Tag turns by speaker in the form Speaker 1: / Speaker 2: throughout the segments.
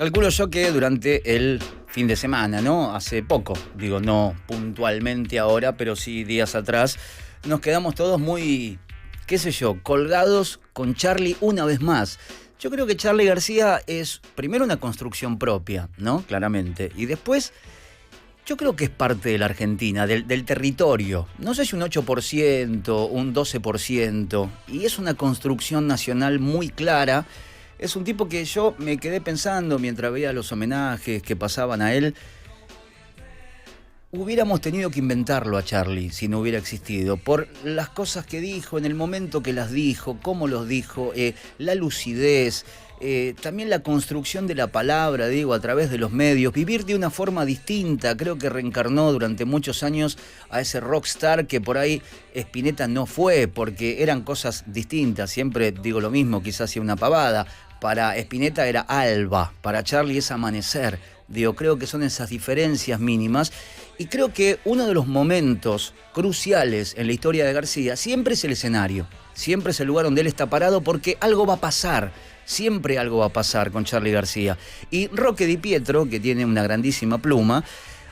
Speaker 1: Calculo yo que durante el fin de semana, ¿no? Hace poco, digo, no puntualmente ahora, pero sí días atrás, nos quedamos todos muy, qué sé yo, colgados con Charly una vez más. Yo creo que Charly García es primero una construcción propia, ¿no? Claramente. Y después, yo creo que es parte de la Argentina, del territorio. No sé si un 8%, un 12%. Y es una construcción nacional muy clara. Es un tipo que yo me quedé pensando mientras veía los homenajes que pasaban a él. Hubiéramos tenido que inventarlo a Charly si no hubiera existido, por las cosas que dijo, en el momento que las dijo, cómo los dijo, la lucidez, también la construcción de la palabra, digo, a través de los medios, vivir de una forma distinta. Creo que reencarnó durante muchos años a ese rockstar que por ahí Spinetta no fue, porque eran cosas distintas. Siempre digo lo mismo, quizás sea una pavada. Para Spinetta era alba, para Charly es amanecer. Digo, creo que son esas diferencias mínimas. Y creo que uno de los momentos cruciales en la historia de García siempre es el escenario. Siempre es el lugar donde él está parado, porque algo va a pasar. Siempre algo va a pasar con Charly García. Y Roque Di Pietro, que tiene una grandísima pluma,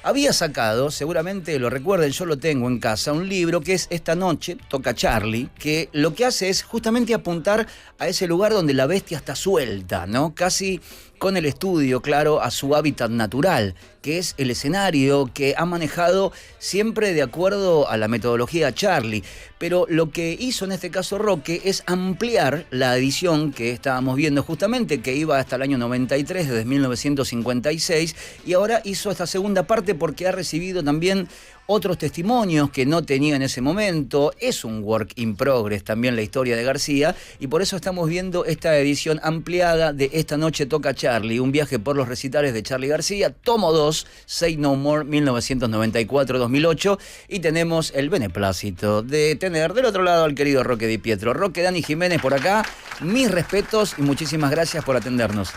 Speaker 1: había sacado, seguramente lo recuerden, yo lo tengo en casa, un libro que es Esta noche toca Charly, que lo que hace es justamente apuntar a ese lugar donde la bestia está suelta, ¿no? Casi con el estudio, claro, a su hábitat natural, que es el escenario que ha manejado siempre de acuerdo a la metodología Charly. Pero lo que hizo en este caso Roque es ampliar la edición que estábamos viendo justamente, que iba hasta el año 93, desde 1956, y ahora hizo esta segunda parte porque ha recibido también otros testimonios que no tenía en ese momento. Es un work in progress también la historia de García, y por eso estamos viendo esta edición ampliada de Esta noche toca Charly, un viaje por los recitales de Charly García, tomo 2, Say No More, 1994-2008, y tenemos el beneplácito de tener del otro lado al querido Roque Di Pietro. Roque, Dani Jiménez por acá, mis respetos y muchísimas gracias por atendernos.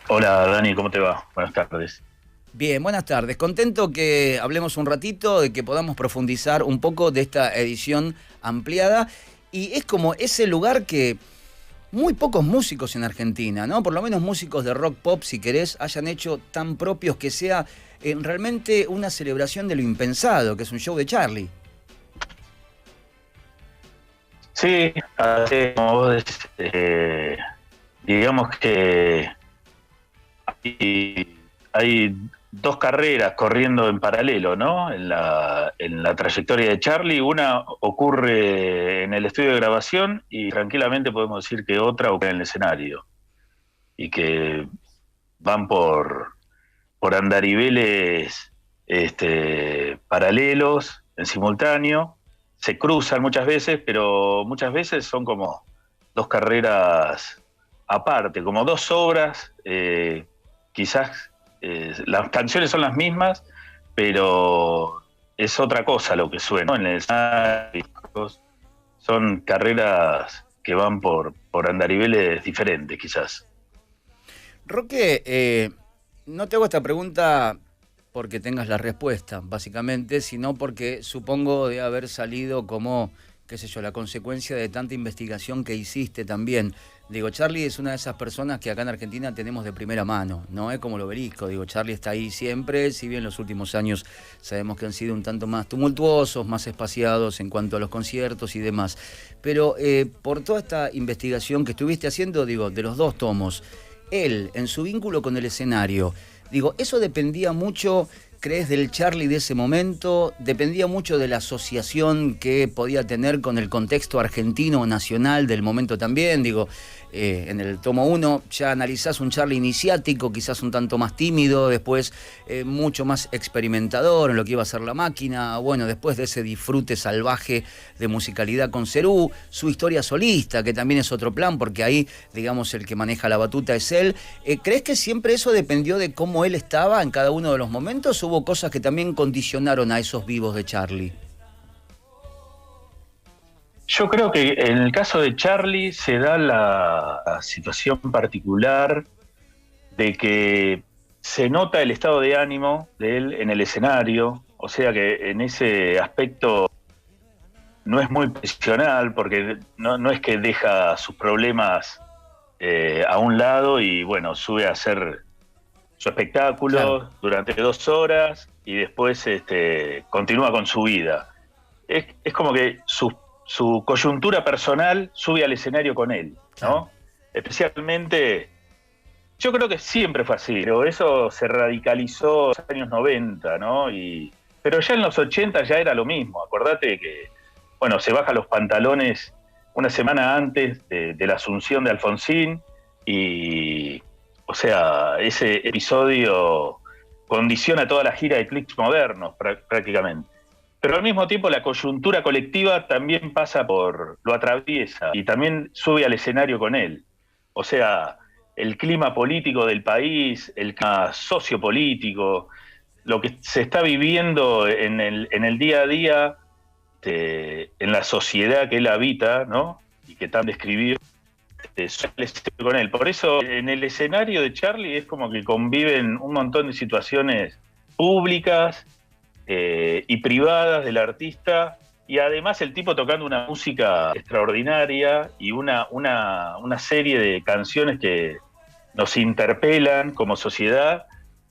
Speaker 2: Hola Dani, ¿cómo te va? Buenas tardes.
Speaker 1: Bien, buenas tardes. Contento que hablemos un ratito, de que podamos profundizar un poco de esta edición ampliada. Y es como ese lugar que muy pocos músicos en Argentina, ¿no? Por lo menos músicos de rock pop, si querés, hayan hecho tan propios, que sea realmente una celebración de lo impensado, que es un show de Charly.
Speaker 2: Sí, como vos decís, digamos que hay dos carreras corriendo en paralelo, ¿no? En la trayectoria de Charly. Una ocurre en el estudio de grabación y tranquilamente podemos decir que otra ocurre en el escenario. Y que van por andariveles paralelos, en simultáneo. Se cruzan muchas veces, pero muchas veces son como dos carreras aparte, como dos obras. Quizás las canciones son las mismas, pero es otra cosa lo que suena, ¿no? En el escenario son carreras que van por andariveles diferentes, quizás.
Speaker 1: Roque, no te hago esta pregunta porque tengas la respuesta, básicamente, sino porque supongo de haber salido como, qué sé yo, la consecuencia de tanta investigación que hiciste también. Digo, Charly es una de esas personas que acá en Argentina tenemos de primera mano, no es como el Obelisco. Digo, Charly está ahí siempre, si bien los últimos años sabemos que han sido un tanto más tumultuosos, más espaciados en cuanto a los conciertos y demás. Pero por toda esta investigación que estuviste haciendo, digo, de los dos tomos, él, en su vínculo con el escenario, digo, ¿eso dependía mucho, crees, del Charly de ese momento? ¿Dependía mucho de la asociación que podía tener con el contexto argentino o nacional del momento también? Digo, en el tomo 1 ya analizás un Charly iniciático, quizás un tanto más tímido, después mucho más experimentador en lo que iba a ser La Máquina, bueno, después de ese disfrute salvaje de musicalidad con Cerú, su historia solista, que también es otro plan, porque ahí, digamos, el que maneja la batuta es él. ¿Crees que siempre eso dependió de cómo él estaba en cada uno de los momentos? ¿O hubo cosas que también condicionaron a esos vivos de Charly?
Speaker 2: Yo creo que en el caso de Charly se da la situación particular de que se nota el estado de ánimo de él en el escenario, o sea que en ese aspecto no es muy profesional, porque no es que deja sus problemas a un lado y bueno, sube a hacer su espectáculo
Speaker 1: Claro.
Speaker 2: durante 2 horas y después continúa con su vida. Es como que su coyuntura personal sube al escenario con él,
Speaker 1: Claro.
Speaker 2: ¿no? Especialmente, yo creo que siempre fue así, pero eso se radicalizó en los años 90, ¿no? Pero ya en los 80 ya era lo mismo. Acordate que, bueno, se baja los pantalones una semana antes de la asunción de Alfonsín y, o sea, ese episodio condiciona toda la gira de Clics Modernos prácticamente. Pero al mismo tiempo la coyuntura colectiva también pasa lo atraviesa y también sube al escenario con él. O sea, el clima político del país, el clima sociopolítico, lo que se está viviendo en el día a día, en la sociedad que él habita, ¿no? Y que tan describió, suele ser con él. Por eso en el escenario de Charlie es como que conviven un montón de situaciones públicas y privadas del artista, y además el tipo tocando una música extraordinaria y una serie de canciones que nos interpelan como sociedad,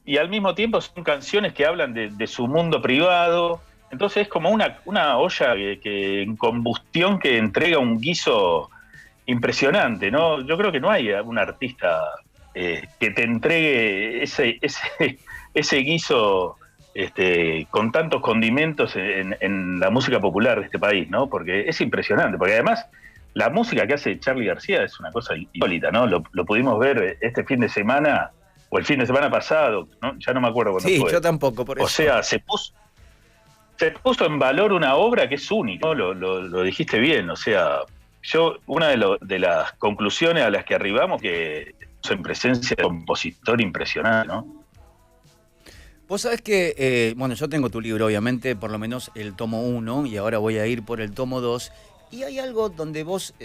Speaker 2: y al mismo tiempo son canciones que hablan de su mundo privado. Entonces es como una olla en combustión que entrega un guiso impresionante, ¿no? Yo creo que no hay un artista que te entregue ese guiso con tantos condimentos en la música popular de este país, ¿no? Porque es impresionante, porque además la música que hace Charly García es una cosa insólita, ¿no? Lo pudimos ver este fin de semana, o el fin de semana pasado, ¿no? Ya no me acuerdo cuándo
Speaker 1: Sí, yo
Speaker 2: fue.
Speaker 1: tampoco, por
Speaker 2: O
Speaker 1: eso.
Speaker 2: sea, se puso en valor una obra que es única, ¿no? Lo dijiste bien, o sea, una de las conclusiones a las que arribamos que es en presencia de un compositor impresionante, ¿no?
Speaker 1: Vos sabés que, bueno, yo tengo tu libro, obviamente, por lo menos el tomo 1, y ahora voy a ir por el tomo 2, y hay algo donde vos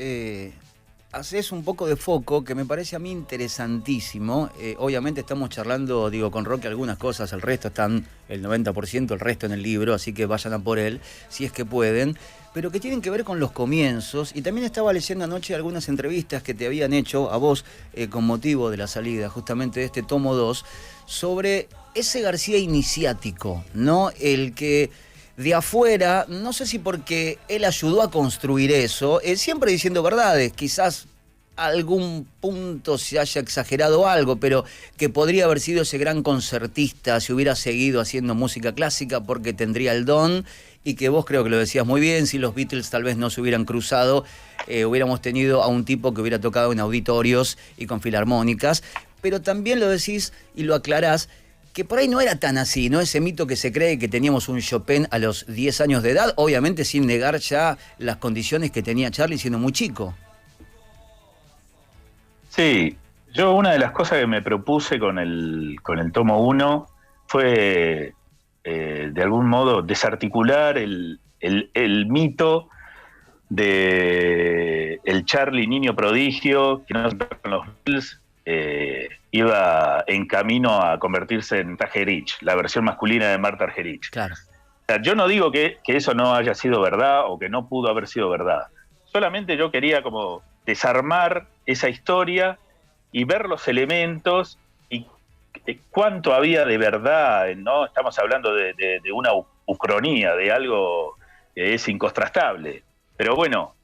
Speaker 1: haces un poco de foco que me parece a mí interesantísimo. Obviamente estamos charlando, digo, con Roque algunas cosas, el resto están, el 90%, el resto en el libro, así que vayan a por él, si es que pueden, pero que tienen que ver con los comienzos. Y también estaba leyendo anoche algunas entrevistas que te habían hecho a vos con motivo de la salida justamente de este tomo 2, sobre ese García iniciático, ¿no? El que de afuera, no sé si porque él ayudó a construir eso, siempre diciendo verdades, quizás algún punto se haya exagerado algo, pero que podría haber sido ese gran concertista si hubiera seguido haciendo música clásica porque tendría el don, y que vos creo que lo decías muy bien, si los Beatles tal vez no se hubieran cruzado, hubiéramos tenido a un tipo que hubiera tocado en auditorios y con filarmónicas, pero también lo decís y lo aclarás, que por ahí no era tan así, ¿no? Ese mito que se cree que teníamos un Chopin a los 10 años de edad, obviamente sin negar ya las condiciones que tenía Charly siendo muy chico.
Speaker 2: Sí, yo una de las cosas que me propuse con el tomo 1 fue, de algún modo, desarticular el mito de el Charly niño prodigio, que no con los Beatles, iba en camino a convertirse en Martha Argerich, la versión masculina de Martha Argerich.
Speaker 1: Claro.
Speaker 2: O sea, yo no digo que eso no haya sido verdad o que no pudo haber sido verdad. Solamente yo quería como desarmar esa historia y ver los elementos y cuánto había de verdad, ¿no? Estamos hablando de una ucronía, de algo que es incontrastable. Pero bueno,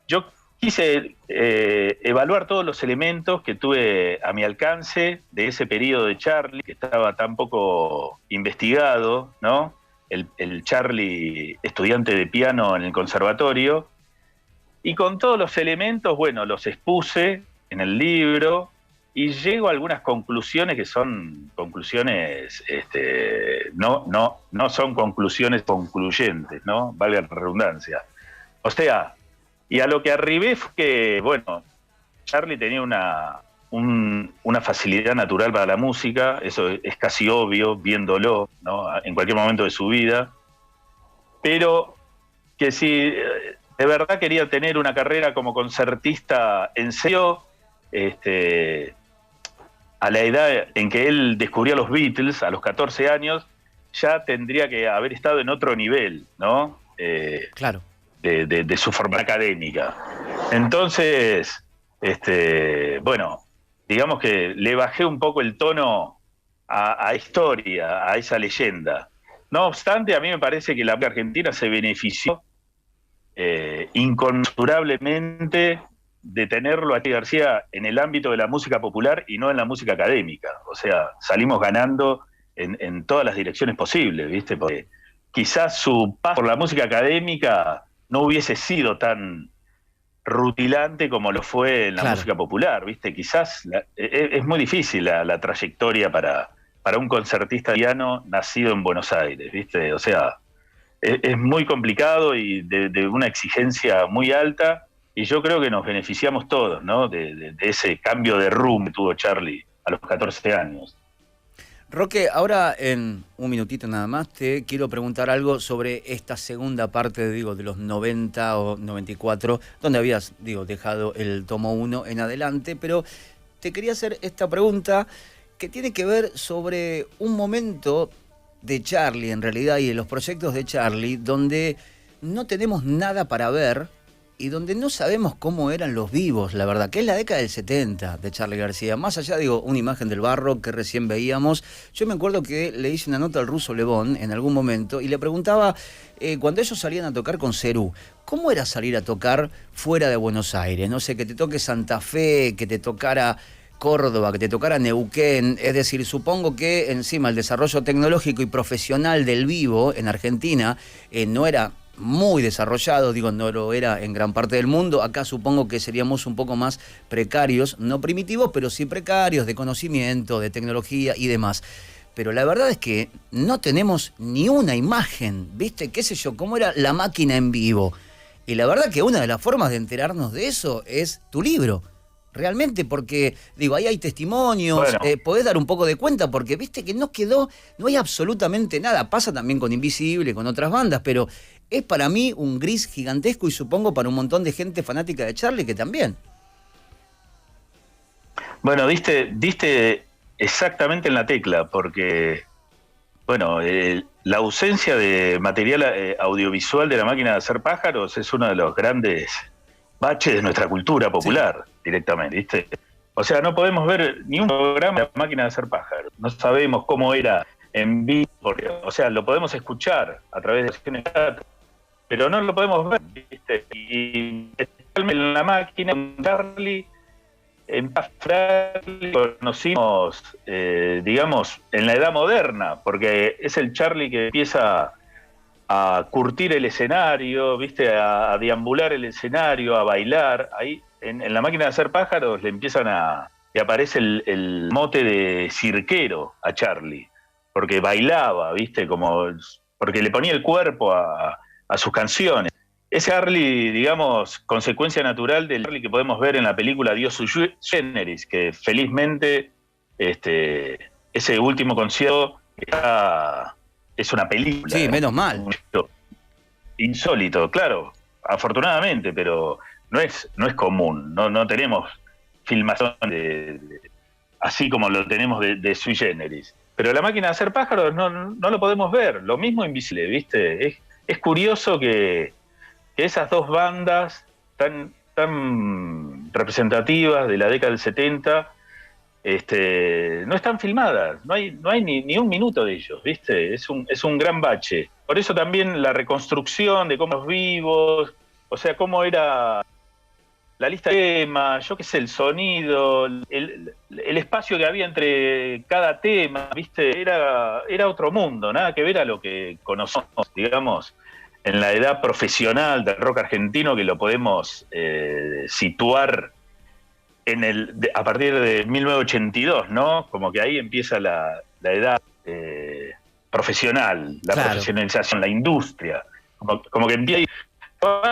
Speaker 2: yo quise evaluar todos los elementos que tuve a mi alcance de ese periodo de Charly, que estaba tan poco investigado, ¿no? El Charly estudiante de piano en el conservatorio, y con todos los elementos, bueno, los expuse en el libro y llego a algunas conclusiones que son conclusiones, no son conclusiones concluyentes, ¿no? Valga la redundancia. O sea, y a lo que arribé fue que, bueno, Charly tenía una facilidad natural para la música, eso es casi obvio, viéndolo, ¿no? En cualquier momento de su vida, pero que si de verdad quería tener una carrera como concertista en serio, a la edad en que él descubrió a los Beatles, a los 14 años, ya tendría que haber estado en otro nivel, ¿no?
Speaker 1: Claro.
Speaker 2: De su forma académica. Entonces, Bueno, digamos que le bajé un poco el tono a historia, a esa leyenda. No obstante, a mí me parece que la música argentina se benefició inconmensurablemente de tenerlo a Charly García en el ámbito de la música popular y no en la música académica. O sea, salimos ganando en todas las direcciones posibles, ¿viste? Porque quizás su paso por la música académica no hubiese sido tan rutilante como lo fue en la
Speaker 1: Claro.
Speaker 2: música popular, ¿viste? Quizás es muy difícil la trayectoria para un concertista italiano nacido en Buenos Aires, ¿viste? O sea, es muy complicado y de una exigencia muy alta, y yo creo que nos beneficiamos todos, ¿no? De ese cambio de rumbo que tuvo Charly a los 14 años.
Speaker 1: Roque, ahora en un minutito nada más te quiero preguntar algo sobre esta segunda parte, digo, de los 90 o 94, donde habías, digo, dejado el tomo 1 en adelante, pero te quería hacer esta pregunta que tiene que ver sobre un momento de Charly, en realidad, y de los proyectos de Charly, donde no tenemos nada para ver y donde no sabemos cómo eran los vivos, la verdad, que es la década del 70 de Charly García. Más allá, digo, una imagen del barro que recién veíamos, yo me acuerdo que le hice una nota al Ruso Lebón en algún momento y le preguntaba, cuando ellos salían a tocar con Cerú, ¿cómo era salir a tocar fuera de Buenos Aires? No sé, que te toque Santa Fe, que te tocara Córdoba, que te tocara Neuquén, es decir, supongo que encima el desarrollo tecnológico y profesional del vivo en Argentina no era muy desarrollado, digo, no lo era en gran parte del mundo. Acá supongo que seríamos un poco más precarios, no primitivos, pero sí precarios de conocimiento, de tecnología y demás. Pero la verdad es que no tenemos ni una imagen, ¿viste? ¿Qué sé yo? ¿Cómo era la máquina en vivo? Y la verdad que una de las formas de enterarnos de eso es tu libro. Realmente, porque, digo, ahí hay testimonios,
Speaker 2: Bueno,
Speaker 1: podés dar un poco de cuenta, porque viste que no quedó, no hay absolutamente nada. Pasa también con Invisible, con otras bandas, pero es para mí un gris gigantesco y supongo para un montón de gente fanática de Charly que también.
Speaker 2: bueno, diste exactamente en la tecla, porque, bueno, la ausencia de material audiovisual de La Máquina de Hacer Pájaros es uno de los grandes baches de nuestra cultura
Speaker 1: Sí.
Speaker 2: popular, directamente, ¿viste? O sea, no podemos ver ni un programa de La Máquina de Hacer Pájaros. No sabemos cómo era en vivo, o sea, lo podemos escuchar a través de acciones, pero no lo podemos ver, ¿viste? Y en La Máquina, con Charly, en Paz Fragli, conocimos, digamos, en la edad moderna, porque es el Charly que empieza a curtir el escenario, ¿viste? A deambular el escenario, a bailar. Ahí, en La Máquina de Hacer Pájaros, le empiezan le aparece el mote de cirquero a Charly, porque bailaba, ¿viste? Porque le ponía el cuerpo a sus canciones. Es Charly, digamos, consecuencia natural del Charly que podemos ver en la película Dios sui generis, que felizmente ese último concierto es una película,
Speaker 1: Sí,
Speaker 2: ¿no?
Speaker 1: menos mal.
Speaker 2: Insólito, claro, afortunadamente, pero no es común, no tenemos filmación así como lo tenemos de sui generis. Pero La Máquina de Hacer Pájaros no lo podemos ver, lo mismo Invisible, ¿viste? Es curioso que esas dos bandas tan representativas de la década del 70 no están filmadas, no hay ni un minuto de ellos, ¿viste? Es un gran bache. Por eso también la reconstrucción de cómo los vivos, o sea, cómo era la lista de temas, yo qué sé, el sonido, el espacio que había entre cada tema, ¿viste? Era otro mundo, nada que ver a lo que conocemos, digamos, en la edad profesional del rock argentino, que lo podemos situar a partir de 1982, ¿no? Como que ahí empieza la edad profesional, la
Speaker 1: Claro.
Speaker 2: profesionalización, la industria. Como que empieza.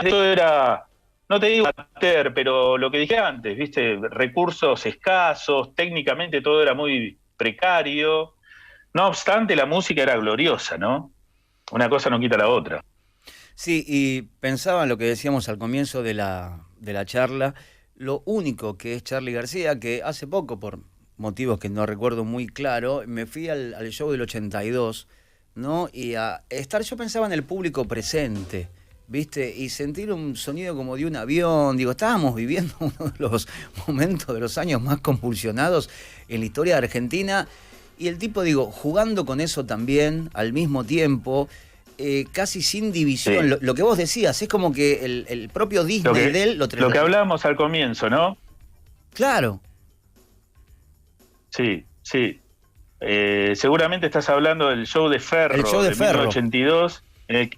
Speaker 2: Esto era, no te digo amateur, pero lo que dije antes, ¿viste? Recursos escasos, técnicamente todo era muy precario. No obstante, la música era gloriosa, ¿no? Una cosa no quita la otra.
Speaker 1: Sí, y pensaba en lo que decíamos al comienzo de la charla, lo único que es Charly García, que hace poco, por motivos que no recuerdo muy claro, me fui al show del 82, ¿no? Y a estar, yo pensaba en el público presente, ¿viste? Y sentir un sonido como de un avión. Digo, estábamos viviendo uno de los momentos de los años más convulsionados en la historia de Argentina. Y el tipo, digo, jugando con eso también, al mismo tiempo, casi sin división.
Speaker 2: Sí.
Speaker 1: Lo que vos decías, es como que el propio Disney de él
Speaker 2: lo que hablábamos al comienzo, ¿no?
Speaker 1: Claro.
Speaker 2: Sí, sí. Seguramente estás hablando del show de Ferro,
Speaker 1: El show de Ferro.
Speaker 2: 1982, en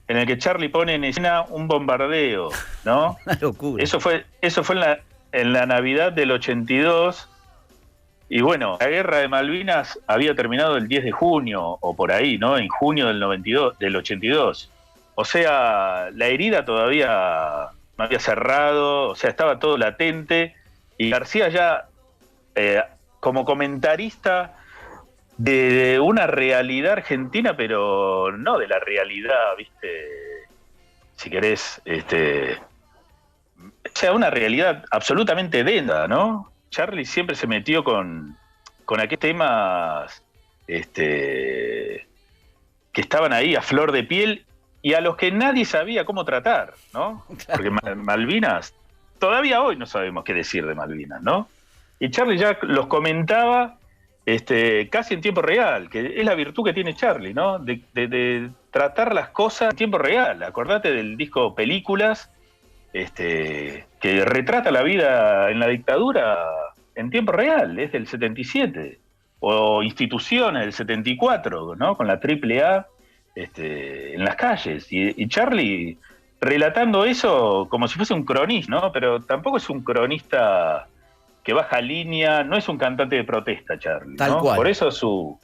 Speaker 2: el que Charlie pone en escena un bombardeo, ¿no?
Speaker 1: Una locura.
Speaker 2: Eso fue en la Navidad del 82. Y bueno, la guerra de Malvinas había terminado el 10 de junio, o por ahí, ¿no? En junio del 82. O sea, la herida todavía no había cerrado, o sea, estaba todo latente. Y García ya, como comentarista de una realidad argentina, pero no de la realidad, ¿viste? Si querés, o sea, una realidad absolutamente densa, ¿no? Charlie siempre se metió con aquellos temas que estaban ahí a flor de piel y a los que nadie sabía cómo tratar, ¿no?
Speaker 1: Claro.
Speaker 2: Porque Malvinas, todavía hoy no sabemos qué decir de Malvinas, ¿no? Y Charlie ya los comentaba casi en tiempo real, que es la virtud que tiene Charlie, ¿no? De tratar las cosas en tiempo real. Acordate del disco Películas, que retrata la vida en la dictadura en tiempo real, es del 77, o Instituciones del 74, ¿no? Con la AAA en las calles, y Charlie relatando eso como si fuese un cronista, ¿no? Pero tampoco es un cronista que baja línea, no es un cantante de protesta, Charlie,
Speaker 1: Tal
Speaker 2: ¿no?
Speaker 1: cual.
Speaker 2: Por eso su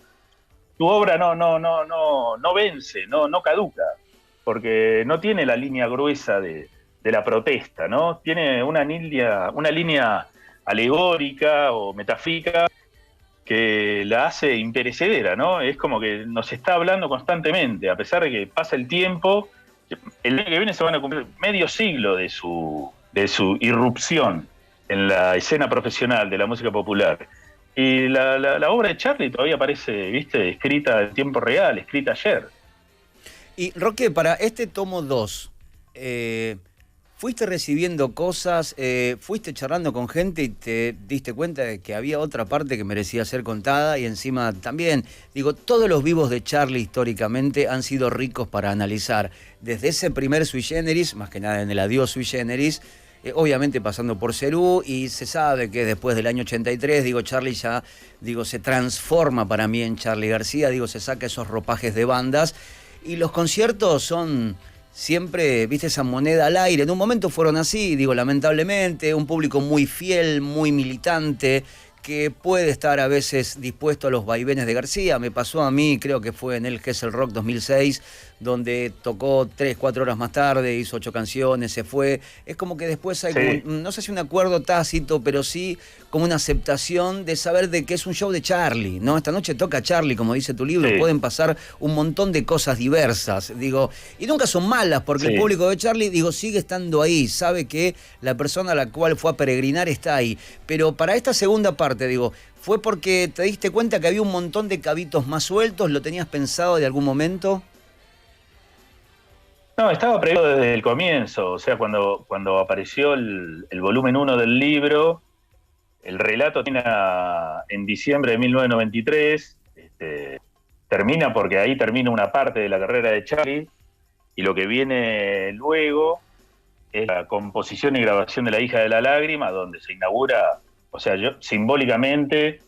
Speaker 2: obra no vence, no caduca, porque no tiene la línea gruesa de la protesta, ¿no? Tiene una línea alegórica o metafírica que la hace imperecedera, ¿no? Es como que nos está hablando constantemente, a pesar de que pasa el tiempo. El año que viene se van a cumplir medio siglo de su irrupción en la escena profesional de la música popular. Y la obra de Charlie todavía parece, ¿viste?, escrita en tiempo real, escrita ayer.
Speaker 1: Y Roque, para este tomo 2, ¿fuiste recibiendo cosas, fuiste charlando con gente y te diste cuenta de que había otra parte que merecía ser contada? Y encima también, digo, todos los vivos de Charlie históricamente han sido ricos para analizar. Desde ese primer sui generis, más que nada en el adiós sui generis, obviamente pasando por Cerú, y se sabe que después del año 83, digo, Charlie ya, digo, se transforma para mí en Charly García, digo, se saca esos ropajes de bandas, y los conciertos son siempre, viste, esa moneda al aire. En un momento fueron así, digo, lamentablemente, un público muy fiel, muy militante, que puede estar a veces dispuesto a los vaivenes de García. Me pasó a mí, creo que fue en el Gesell Rock 2006, donde tocó 3, 4 horas más tarde, hizo 8 canciones, se fue. Es como que después hay,
Speaker 2: Sí.
Speaker 1: como, no sé si un acuerdo tácito, pero sí como una aceptación de saber de que es un show de Charlie, ¿no? Esta noche toca Charlie, como dice tu libro,
Speaker 2: Sí.
Speaker 1: pueden pasar un montón de cosas diversas, digo, y nunca son malas, porque
Speaker 2: Sí.
Speaker 1: el público de Charlie, digo, sigue estando ahí, sabe que la persona a la cual fue a peregrinar está ahí. Pero para esta segunda parte, digo, ¿fue porque te diste cuenta que había un montón de cabitos más sueltos? ¿Lo tenías pensado de algún momento?
Speaker 2: No, estaba previsto desde el comienzo, o sea, cuando apareció el volumen 1 del libro, el relato termina en diciembre de 1993, termina porque ahí termina una parte de la carrera de Charlie, y lo que viene luego es la composición y grabación de La hija de la lágrima, donde se inaugura, o sea, yo simbólicamente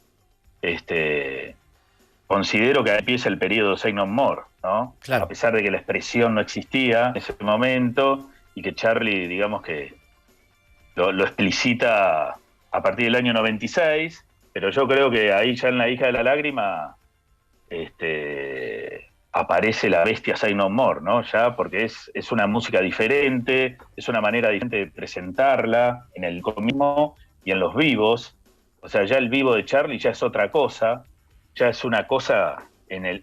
Speaker 2: considero que empieza el periodo Say No More, ¿no?
Speaker 1: Claro.
Speaker 2: A pesar de que la expresión no existía en ese momento y que Charlie, digamos que lo explicita a partir del año 96, pero yo creo que ahí ya en La hija de la lágrima aparece la bestia Say No More, ¿no? Ya porque es una música diferente, es una manera diferente de presentarla en el mismo y en los vivos. O sea, ya el vivo de Charlie ya es otra cosa, ya es una cosa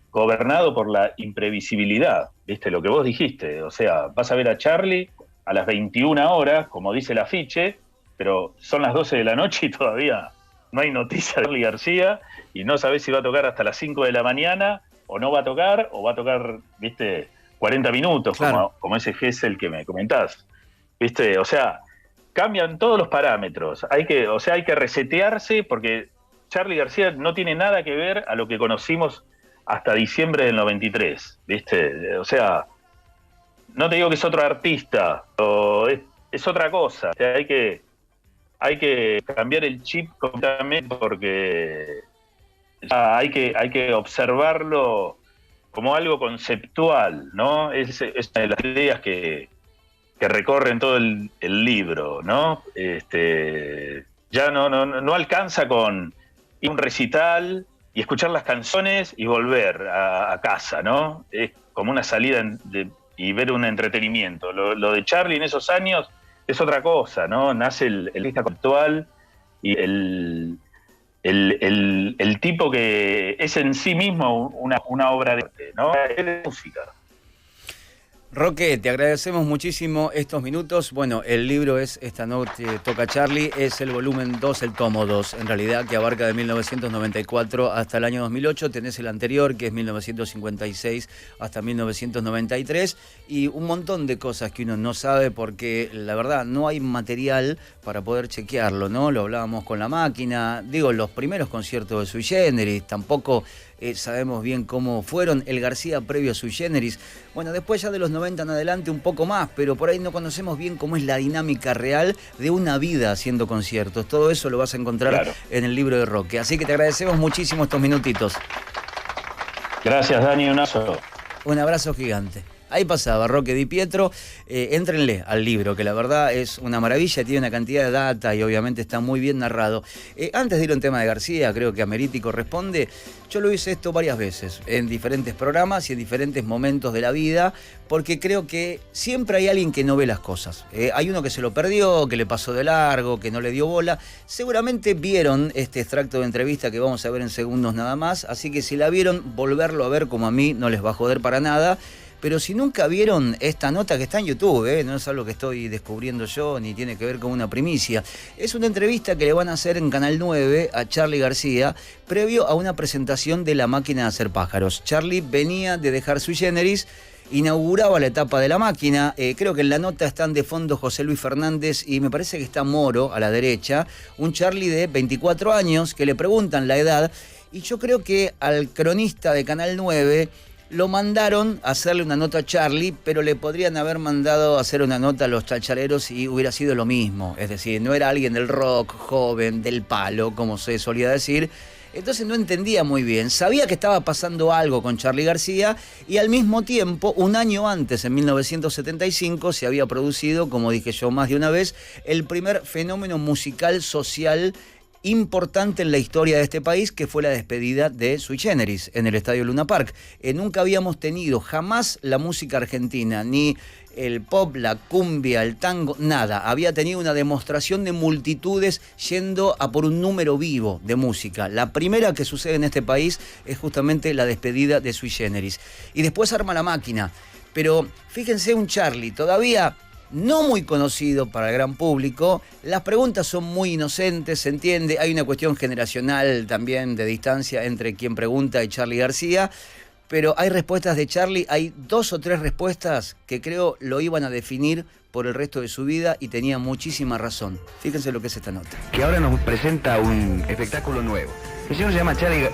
Speaker 2: gobernado por la imprevisibilidad, ¿viste? Lo que vos dijiste, o sea, vas a ver a Charlie a las 21 horas, como dice el afiche, pero son las 12 de la noche y todavía no hay noticia de Charly García, y no sabés si va a tocar hasta las 5 de la mañana, o no va a tocar, o va a tocar, ¿viste?, 40 minutos,
Speaker 1: claro,
Speaker 2: como ese Gesell que me comentás. ¿Viste? O sea, cambian todos los parámetros. Hay que resetearse porque Charly García no tiene nada que ver a lo que conocimos hasta diciembre del 93. ¿Viste? O sea, no te digo que es otro artista, pero es otra cosa. O sea, hay que cambiar el chip completamente porque hay que observarlo como algo conceptual, ¿no? Es una de las ideas que recorren todo el libro, ¿no? Ya no alcanza con ir a un recital y escuchar las canciones y volver a casa, ¿no? Es como una salida y ver un entretenimiento. Lo de Charly en esos años es otra cosa, ¿no? Nace el artista conceptual y el tipo que es en sí mismo una obra de arte, ¿no? Es de música.
Speaker 1: Roque, te agradecemos muchísimo estos minutos. Bueno, el libro es Esta noche toca Charly, es el volumen 2, el tomo 2, en realidad, que abarca de 1994 hasta el año 2008. Tenés el anterior, que es 1956 hasta 1993, y un montón de cosas que uno no sabe porque, la verdad, no hay material para poder chequearlo, ¿no? Lo hablábamos con La Máquina, digo, los primeros conciertos de Sui Generis, tampoco sabemos bien cómo fueron, el García previo a Sui Generis. Bueno, después ya de los 90 en adelante un poco más, pero por ahí no conocemos bien cómo es la dinámica real de una vida haciendo conciertos. Todo eso lo vas a encontrar en el libro de Roque. Así que te agradecemos muchísimo estos minutitos.
Speaker 2: Gracias, Dani, un abrazo.
Speaker 1: Un abrazo gigante. Ahí pasaba Roque Di Pietro. Éntrenle al libro, que la verdad es una maravilla, tiene una cantidad de data y obviamente está muy bien narrado. Antes de ir a un tema de García, creo que amerita y corresponde, yo lo hice esto varias veces, en diferentes programas y en diferentes momentos de la vida, porque creo que siempre hay alguien que no ve las cosas. Hay uno que se lo perdió, que le pasó de largo, que no le dio bola. Seguramente vieron este extracto de entrevista que vamos a ver en segundos nada más, así que si la vieron, volverlo a ver como a mí no les va a joder para nada. Pero si nunca vieron esta nota que está en YouTube, no es algo que estoy descubriendo yo, ni tiene que ver con una primicia, es una entrevista que le van a hacer en Canal 9 a Charly García, previo a una presentación de La Máquina de Hacer Pájaros. Charly venía de dejar Sui Generis, inauguraba la etapa de La Máquina, creo que en la nota están de fondo José Luis Fernández y me parece que está Moro a la derecha, un Charly de 24 años que le preguntan la edad, y yo creo que al cronista de Canal 9... lo mandaron a hacerle una nota a Charly, pero le podrían haber mandado a hacer una nota a los chachaleros y hubiera sido lo mismo. Es decir, no era alguien del rock, joven, del palo, como se solía decir. Entonces no entendía muy bien. Sabía que estaba pasando algo con Charly García y al mismo tiempo, un año antes, en 1975, se había producido, como dije yo más de una vez, el primer fenómeno musical social importante en la historia de este país, que fue la despedida de Sui Generis en el Estadio Luna Park. Nunca habíamos tenido jamás la música argentina, ni el pop, la cumbia, el tango, nada. Había tenido una demostración de multitudes yendo a por un número vivo de música. La primera que sucede en este país es justamente la despedida de Sui Generis. Y después arma La Máquina. Pero fíjense, un Charly todavía no muy conocido para el gran público, las preguntas son muy inocentes, se entiende, hay una cuestión generacional también de distancia entre quien pregunta y Charly García, pero hay respuestas de Charly, hay 2 o 3 respuestas que creo lo iban a definir por el resto de su vida y tenía muchísima razón. Fíjense lo que es esta nota.
Speaker 3: Que ahora nos presenta un espectáculo nuevo. El señor se llama Charly